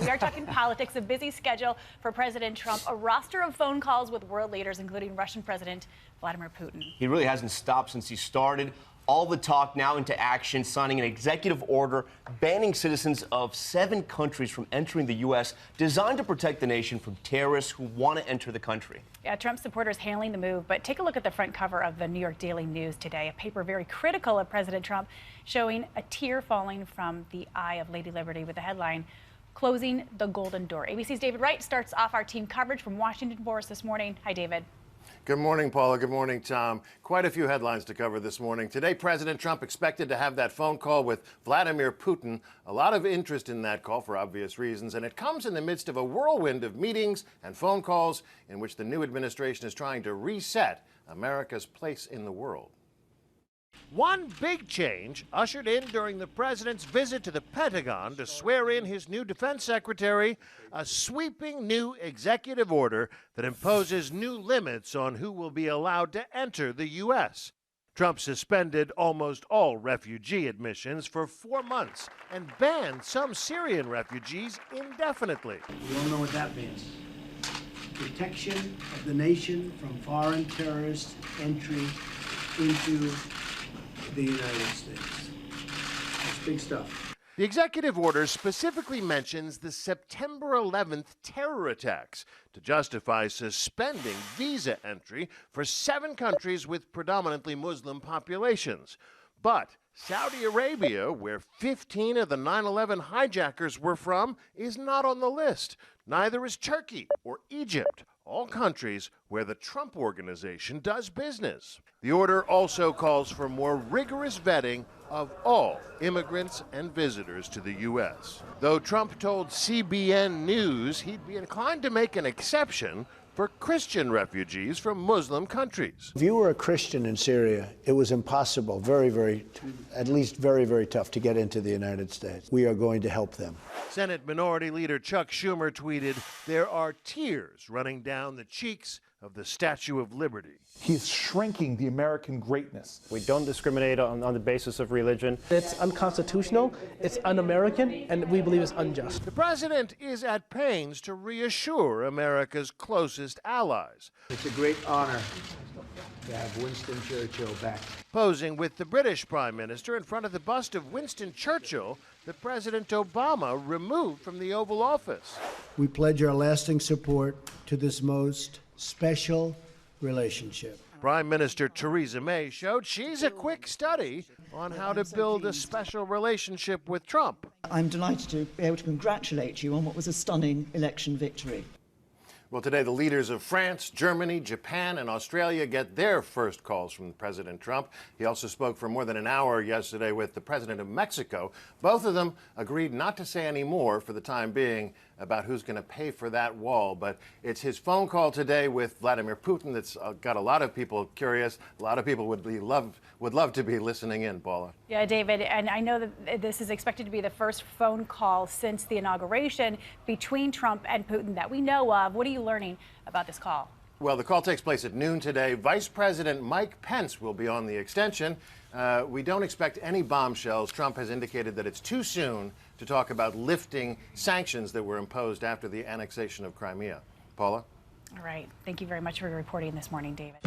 We are talking politics, a busy schedule for President Trump, a roster of phone calls with world leaders, including Russian President Vladimir Putin. He really hasn't stopped since he started. All the talk now into action, signing an executive order banning citizens of 7 countries from entering the U.S., designed to protect the nation from terrorists who want to enter the country. Yeah, Trump supporters handling the move, but take a look at the front cover of the New York Daily News today, a paper very critical of President Trump, showing a tear falling from the eye of Lady Liberty with the headline, "Closing the Golden Door." ABC's David Wright starts off our team coverage from Washington for us this morning. Hi, David. Good morning, Paula. Good morning, Tom. Quite a few headlines to cover this morning. Today, President Trump expected to have that phone call with Vladimir Putin. A lot of interest in that call for obvious reasons, and it comes in the midst of a whirlwind of meetings and phone calls in which the new administration is trying to reset America's place in the world. One big change ushered in during the president's visit to the Pentagon to swear in his new defense secretary, a sweeping new executive order that imposes new limits on who will be allowed to enter the U.S. Trump suspended almost all refugee admissions for 4 months and banned some Syrian refugees indefinitely. We all know what that means. Protection of the nation from foreign terrorist entry into the United States. That's big stuff. The executive order specifically mentions the September 11th terror attacks to justify suspending visa entry for 7 countries with predominantly Muslim populations. But Saudi Arabia, where 15 of the 9/11 hijackers were from, is not on the list. Neither is Turkey or Egypt, all countries where the Trump Organization does business. The order also calls for more rigorous vetting of all immigrants and visitors to the U.S. Though Trump told CBN News he'd be inclined to make an exception for Christian refugees from Muslim countries. If you were a Christian in Syria, it was impossible, at least very tough to get into the United States. We are going to help them. Senate Minority Leader Chuck Schumer tweeted, "There are tears running down the cheeks of the Statue of Liberty." He's shrinking the American greatness. We don't discriminate on the basis of religion. It's unconstitutional, it's un-American, and we believe it's unjust. The president is at pains to reassure America's closest allies. It's a great honor to have Winston Churchill back. Posing with the British Prime Minister in front of the bust of Winston Churchill that President Obama removed from the Oval Office. We pledge our lasting support to this most special relationship. Prime Minister Theresa May showed she's a quick study on how to build a special relationship with Trump. I'm delighted to be able to congratulate you on what was a stunning election victory. Well, today the leaders of France, Germany, Japan, and Australia get their first calls from President Trump. He also spoke for more than an hour yesterday with the president of Mexico. Both of them agreed not to say any more for the time being about who's going to pay for that wall. But it's his phone call today with Vladimir Putin that's got a lot of people curious. A lot of people would love to be listening in, Paula. Yeah, David, and I know that this is expected to be the first phone call since the inauguration between Trump and Putin that we know of. What are you learning about this call? Well, the call takes place at noon today. Vice President Mike Pence will be on the extension. We don't expect any bombshells. Trump has indicated that it's too soon to talk about lifting sanctions that were imposed after the annexation of Crimea. Paula? All right. Thank you very much for reporting this morning, David.